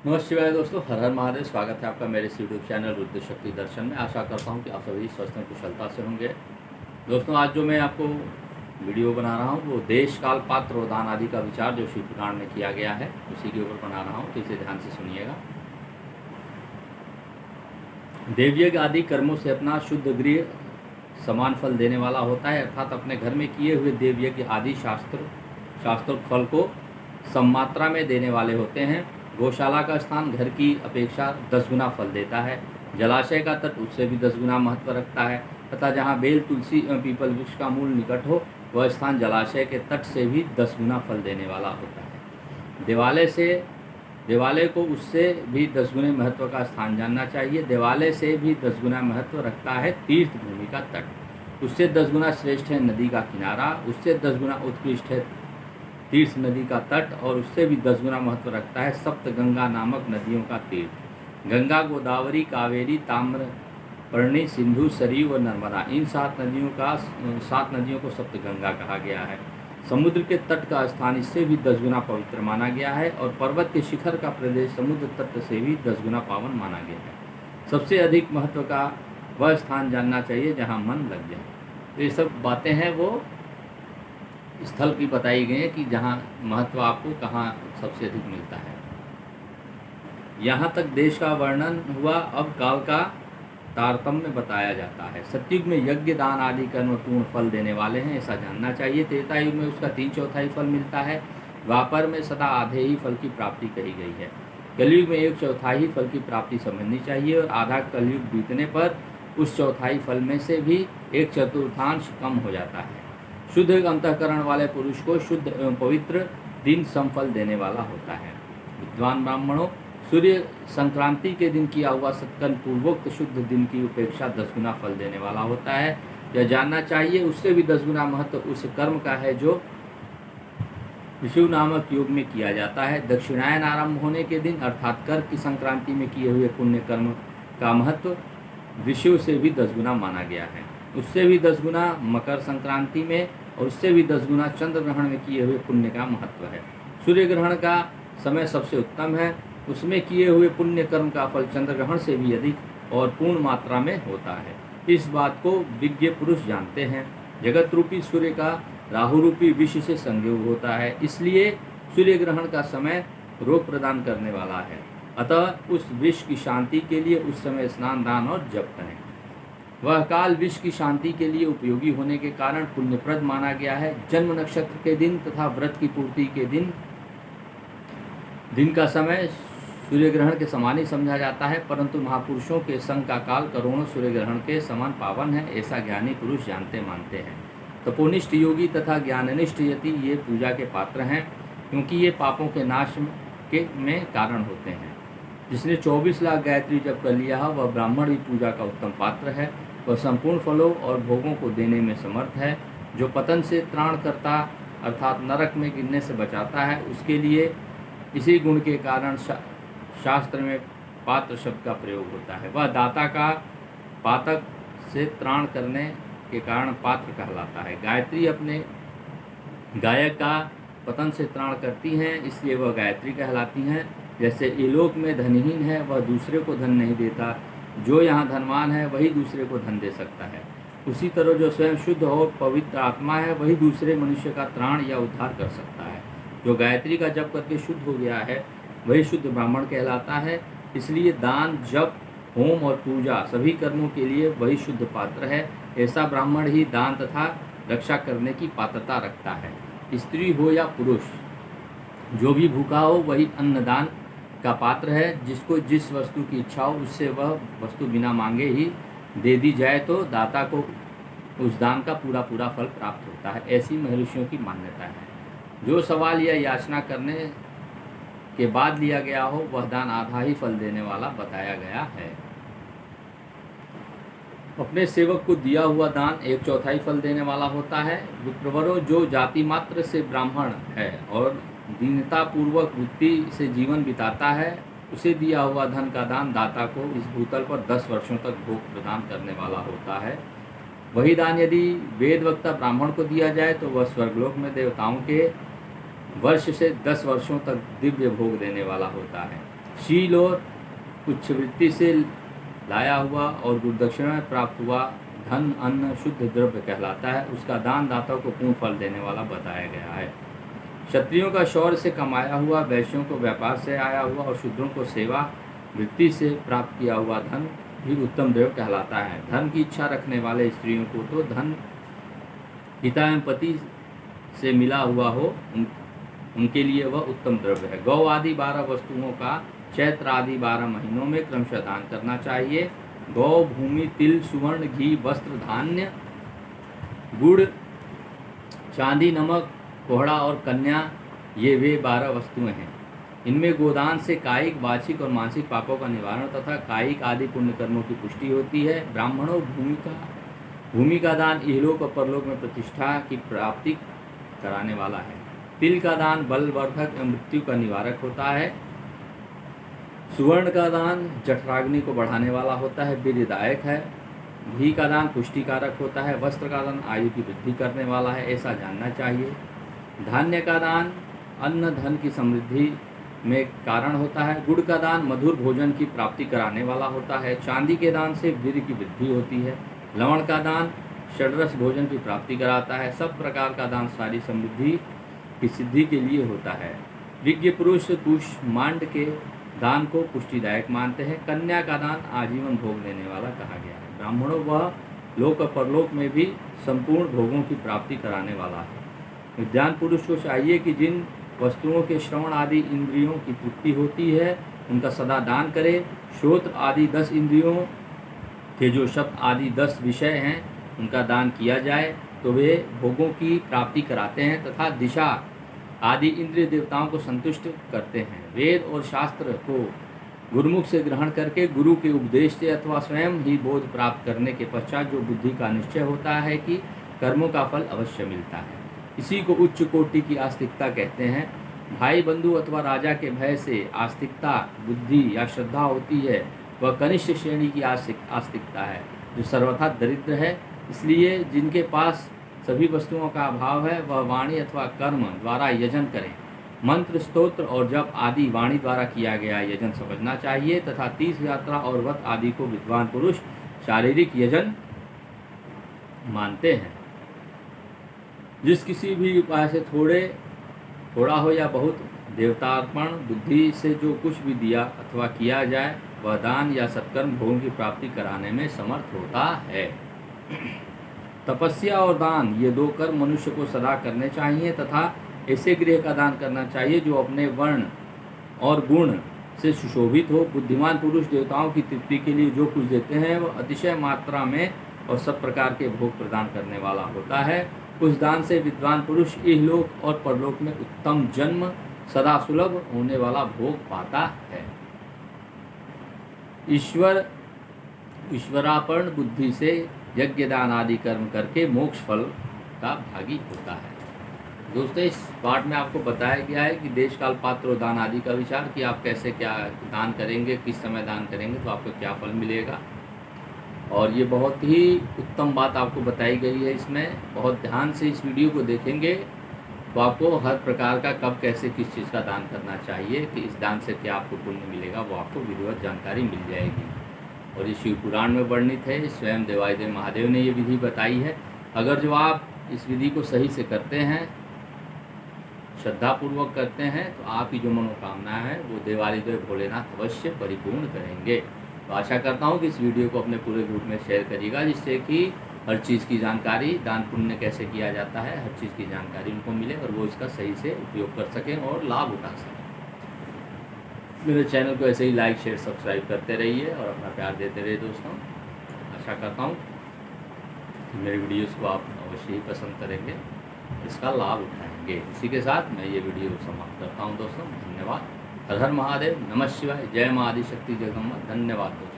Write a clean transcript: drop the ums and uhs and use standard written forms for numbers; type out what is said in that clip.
नमस्ते शिवाय दोस्तों, हर हर महादेव। स्वागत है आपका मेरे इस यूट्यूब चैनल रुद्र शक्ति दर्शन में। आशा करता हूं कि आप सभी स्वस्थ और कुशलता से होंगे। दोस्तों, आज जो मैं आपको वीडियो बना रहा हूं वो देश काल पात्र और दान आदि का विचार जो शिव पुराण में किया गया है उसी के ऊपर बना रहा हूं, तो इसे ध्यान से सुनिएगा। देवयज्ञ आदि कर्मों से अपना शुद्ध गृह समान फल देने वाला होता है, अर्थात अपने घर में किए हुए देवयज्ञ आदि शास्त्रोक्त फल को सममात्रा में देने वाले होते हैं। गौशाला का स्थान घर की अपेक्षा 10 गुना फल देता है। जलाशय का तट उससे भी 10 गुना महत्व रखता है तथा जहाँ बेल, तुलसी एवं पीपल वृक्ष का मूल निकट हो वह स्थान जलाशय के तट से भी 10 गुना फल देने वाला होता है। देवालय को उससे भी 10 गुने महत्व का स्थान जानना चाहिए। देवालय से भी 10 गुना महत्व रखता है तीर्थ भूमि का तट। उससे 10 गुना श्रेष्ठ है नदी का किनारा। उससे 10 गुना उत्कृष्ट है तीर्थ नदी का तट और उससे भी 10 गुना महत्व रखता है सप्त गंगा नामक नदियों का तीर्थ। गंगा, गोदावरी, कावेरी, ताम्रपर्णी, सिंधु, सरयू और नर्मदा, इन 7 नदियों को सप्त गंगा कहा गया है। समुद्र के तट का स्थान इससे भी 10 गुना पवित्र माना गया है और पर्वत के शिखर का प्रदेश समुद्र तट से भी 10 गुना पावन माना गया है। सबसे अधिक महत्व का वह स्थान जानना चाहिए जहाँ मन लग जाए। तो ये सब बातें हैं वो स्थल की बताई गई है कि जहाँ महत्व आपको कहाँ सबसे अधिक मिलता है। यहाँ तक देश का वर्णन हुआ। अब काल का तारतम्य बताया जाता है। सतयुग में यज्ञ, दान आदि कर्म पूर्ण फल देने वाले हैं, ऐसा जानना चाहिए। त्रेता युग में उसका 3/4 फल मिलता है। द्वापर में सदा आधे ही फल की प्राप्ति कही गई है। कलयुग में 1/4 फल की प्राप्ति समझनी चाहिए और आधा कलयुग बीतने पर उस चौथाई फल में से भी 1/4 कम हो जाता है। शुद्ध अंतःकरण वाले पुरुष को शुद्ध एवं पवित्र दिन समफल देने वाला होता है। विद्वान ब्राह्मणों, सूर्य संक्रांति के दिन किया हुआ सत्कर्म पूर्वोक्त शुद्ध दिन की उपेक्षा 10 गुना फल देने वाला होता है। यह जानना चाहिए उससे भी 10 गुना महत्व उस कर्म का है जो विषु नामक योग में किया जाता है। दक्षिणायन आरंभ होने के दिन अर्थात कर्क की संक्रांति में किए हुए पुण्य कर्म का महत्व विषु से भी 10 गुना माना गया है। उससे भी 10 गुना मकर संक्रांति में और उससे भी 10 गुना चंद्र ग्रहण में किए हुए पुण्य का महत्व है। सूर्य ग्रहण का समय सबसे उत्तम है। उसमें किए हुए पुण्य कर्म का फल चंद्र ग्रहण से भी अधिक और पूर्ण मात्रा में होता है। इस बात को विज्ञ पुरुष जानते हैं। जगत रूपी सूर्य का राहु रूपी विष से संयोग होता है, इसलिए सूर्य ग्रहण का समय रोग प्रदान करने वाला है। अतः उस विष की शांति के लिए उस समय स्नान, दान और जप करें। वह काल विष की शांति के लिए उपयोगी होने के कारण पुण्यप्रद माना गया है। जन्म नक्षत्र के दिन तथा व्रत की पूर्ति के दिन का समय सूर्य ग्रहण के समान ही समझा जाता है, परंतु महापुरुषों के संग का काल करोड़ों सूर्य ग्रहण के समान पावन है, ऐसा ज्ञानी पुरुष जानते मानते हैं। तपोनिष्ठ योगी तथा ज्ञाननिष्ठ यति ये पूजा के पात्र हैं, क्योंकि ये पापों के नाश में कारण होते हैं। जिसने 24 लाख गायत्री जप कर लिया है वह ब्राह्मण ही पूजा का उत्तम पात्र है। वह संपूर्ण फलों और भोगों को देने में समर्थ है। जो पतन से त्राण करता अर्थात नरक में गिरने से बचाता है, उसके लिए इसी गुण के कारण शास्त्र में पात्र शब्द का प्रयोग होता है। वह दाता का पातक से त्राण करने के कारण पात्र कहलाता है। गायत्री अपने गायक का पतन से त्राण करती हैं, इसलिए वह गायत्री कहलाती हैं। जैसे इलोक में धनहीन है वह दूसरे को धन नहीं देता, जो यहाँ धनवान है वही दूसरे को धन दे सकता है। उसी तरह जो स्वयं शुद्ध और पवित्र आत्मा है वही दूसरे मनुष्य का त्राण या उद्धार कर सकता है। जो गायत्री का जप करके शुद्ध हो गया है वही शुद्ध ब्राह्मण कहलाता है। इसलिए दान, जप, होम और पूजा सभी कर्मों के लिए वही शुद्ध पात्र है। ऐसा ब्राह्मण ही दान तथा रक्षा करने की पात्रता रखता है। स्त्री हो या पुरुष, जो भी भूखा हो वही अन्नदान का पात्र है। जिसको जिस वस्तु की इच्छा हो उससे वह वस्तु बिना मांगे ही दे दी जाए तो दाता को उस दान का पूरा फल प्राप्त होता है, ऐसी महर्षियों की मान्यता है। जो सवाल या याचना करने के बाद लिया गया हो वह दान आधा ही फल देने वाला बताया गया है। अपने सेवक को दिया हुआ दान 1/4 फल देने वाला होता है। विप्रवरों, जो जाति मात्र से ब्राह्मण है और दीनतापूर्वक वृत्ति से जीवन बिताता है, उसे दिया हुआ धन का दान दाता को इस भूतल पर 10 वर्षों तक भोग प्रदान करने वाला होता है। वही दान यदि वेदवक्ता ब्राह्मण को दिया जाए तो वह स्वर्गलोक में देवताओं के वर्ष से 10 वर्षों तक दिव्य भोग देने वाला होता है। शील और पुच्छवृत्ति से लाया हुआ और गुरुदक्षिणा में प्राप्त हुआ धन अन्न शुद्ध द्रव्य कहलाता है। उसका दान दाता को पूर्ण फल देने वाला बताया गया है। क्षत्रियों का शौर्य से कमाया हुआ, वैश्यों को व्यापार से आया हुआ और शूद्रों को सेवा वृत्ति से प्राप्त किया हुआ धन भी उत्तम द्रव्य कहलाता है। धन की इच्छा रखने वाले स्त्रियों को तो धन पिता एवं पति से मिला हुआ हो उनके लिए वह उत्तम द्रव्य है। गौ आदि 12 वस्तुओं का चैत्र आदि 12 महीनों में क्रमशः दान करना चाहिए। गौ, भूमि, तिल, सुवर्ण, घी, वस्त्र, धान्य, गुड़, चांदी, नमक, कोहड़ा और कन्या, ये वे 12 वस्तुएं हैं। इनमें गोदान से कायिक, वाचिक और मानसिक पापों का निवारण तथा कायिक आदि पुण्य कर्मों की पुष्टि होती है। ब्राह्मणों भूमि का दान इहलोक और परलोक में प्रतिष्ठा की प्राप्ति कराने वाला है। तिल का दान बलवर्धक एवं मृत्यु का निवारक होता है। सुवर्ण का दान जठराग्नि को बढ़ाने वाला होता है, वीर्यदायक है। घी का दान पुष्टिकारक होता है। वस्त्र का दान आयु की वृद्धि करने वाला है, ऐसा जानना चाहिए। धान्य का दान अन्न धन की समृद्धि में कारण होता है। गुड़ का दान मधुर भोजन की प्राप्ति कराने वाला होता है। चांदी के दान से वीर्य की वृद्धि होती है। लवण का दान षड्रस भोजन की प्राप्ति कराता है। सब प्रकार का दान सारी समृद्धि की सिद्धि के लिए होता है। विज्ञ पुरुष कुष्मांड के दान को पुष्टिदायक मानते हैं। कन्या का दान आजीवन भोग देने वाला कहा गया है। ब्राह्मणों वह लोक और परलोक में भी संपूर्ण भोगों की प्राप्ति कराने वाला है। विद्वान पुरुष को चाहिए कि जिन वस्तुओं के श्रवण आदि इंद्रियों की तृप्ति होती है उनका सदा दान करे। श्रोत्र आदि 10 इंद्रियों के जो शब्द आदि 10 विषय हैं उनका दान किया जाए तो वे भोगों की प्राप्ति कराते हैं तथा दिशा आदि इंद्रिय देवताओं को संतुष्ट करते हैं। वेद और शास्त्र को गुरुमुख से ग्रहण करके गुरु के उपदेश से अथवा स्वयं ही बोध प्राप्त करने के पश्चात जो बुद्धि का निश्चय होता है कि कर्मों का फल अवश्य मिलता है, इसी को उच्च कोटि की आस्तिकता कहते हैं। भाई बंधु अथवा राजा के भय से आस्तिकता बुद्धि या श्रद्धा होती है, वह कनिष्ठ श्रेणी की आस्तिकता है जो सर्वथा दरिद्र है। इसलिए जिनके पास सभी वस्तुओं का अभाव है वह वाणी अथवा कर्म द्वारा यजन करें। मंत्र, स्तोत्र और जप आदि वाणी द्वारा किया गया यजन समझना चाहिए तथा तीर्थ यात्रा और व्रत आदि को विद्वान पुरुष शारीरिक यजन मानते हैं। जिस किसी भी उपाय से थोड़ा हो या बहुत देवतार्पण बुद्धि से जो कुछ भी दिया अथवा किया जाए वह दान या सत्कर्म भोगों की प्राप्ति कराने में समर्थ होता है। तपस्या और दान ये 2 कर्म मनुष्य को सदा करने चाहिए तथा ऐसे गृह का दान करना चाहिए जो अपने वर्ण और गुण से सुशोभित हो। बुद्धिमान पुरुष देवताओं की तृप्ति के लिए जो कुछ देते हैं वह अतिशय मात्रा में और सब प्रकार के भोग प्रदान करने वाला होता है। उस दान से विद्वान पुरुष इहलोक और परलोक में उत्तम जन्म सदा सुलभ होने वाला भोग पाता है। ईश्वरार्पण बुद्धि से यज्ञ दान आदि कर्म करके मोक्ष फल का भागी होता है। दोस्तों, इस पाठ में आपको बताया गया है कि देश काल पात्र और दान आदि का विचार कि आप कैसे क्या दान करेंगे, किस समय दान करेंगे तो आपको क्या फल मिलेगा। और ये बहुत ही उत्तम बात आपको बताई गई है। इसमें बहुत ध्यान से इस वीडियो को देखेंगे तो आपको हर प्रकार का कब कैसे किस चीज़ का दान करना चाहिए कि इस दान से क्या आपको पुण्य मिलेगा वो आपको विधिवत जानकारी मिल जाएगी। और ये शिव पुराण में वर्णित है। स्वयं देवादिदेव महादेव ने ये विधि बताई है। अगर जो आप इस विधि को सही से करते हैं, श्रद्धापूर्वक करते हैं तो आपकी जो मनोकामना है वो देवादिदेव भोलेनाथ अवश्य परिपूर्ण करेंगे। तो आशा करता हूँ कि इस वीडियो को अपने पूरे ग्रुप में शेयर करिएगा जिससे कि हर चीज़ की जानकारी, दान पुण्य कैसे किया जाता है, हर चीज़ की जानकारी उनको मिले और वो इसका सही से उपयोग कर सकें और लाभ उठा सकें। मेरे चैनल को ऐसे ही लाइक शेयर सब्सक्राइब करते रहिए और अपना प्यार देते रहिए दोस्तों। आशा करता हूँ कि मेरे वीडियोस को आप अवश्य ही पसंद करेंगे, इसका लाभ उठाएंगे। इसी के साथ मैं ये वीडियो समाप्त करता हूँ दोस्तों। धन्यवाद। हर हर महादेव, नमः शिवाय, जय मां आदिशक्ति जगदम्बा। धन्यवाद दोस्तों।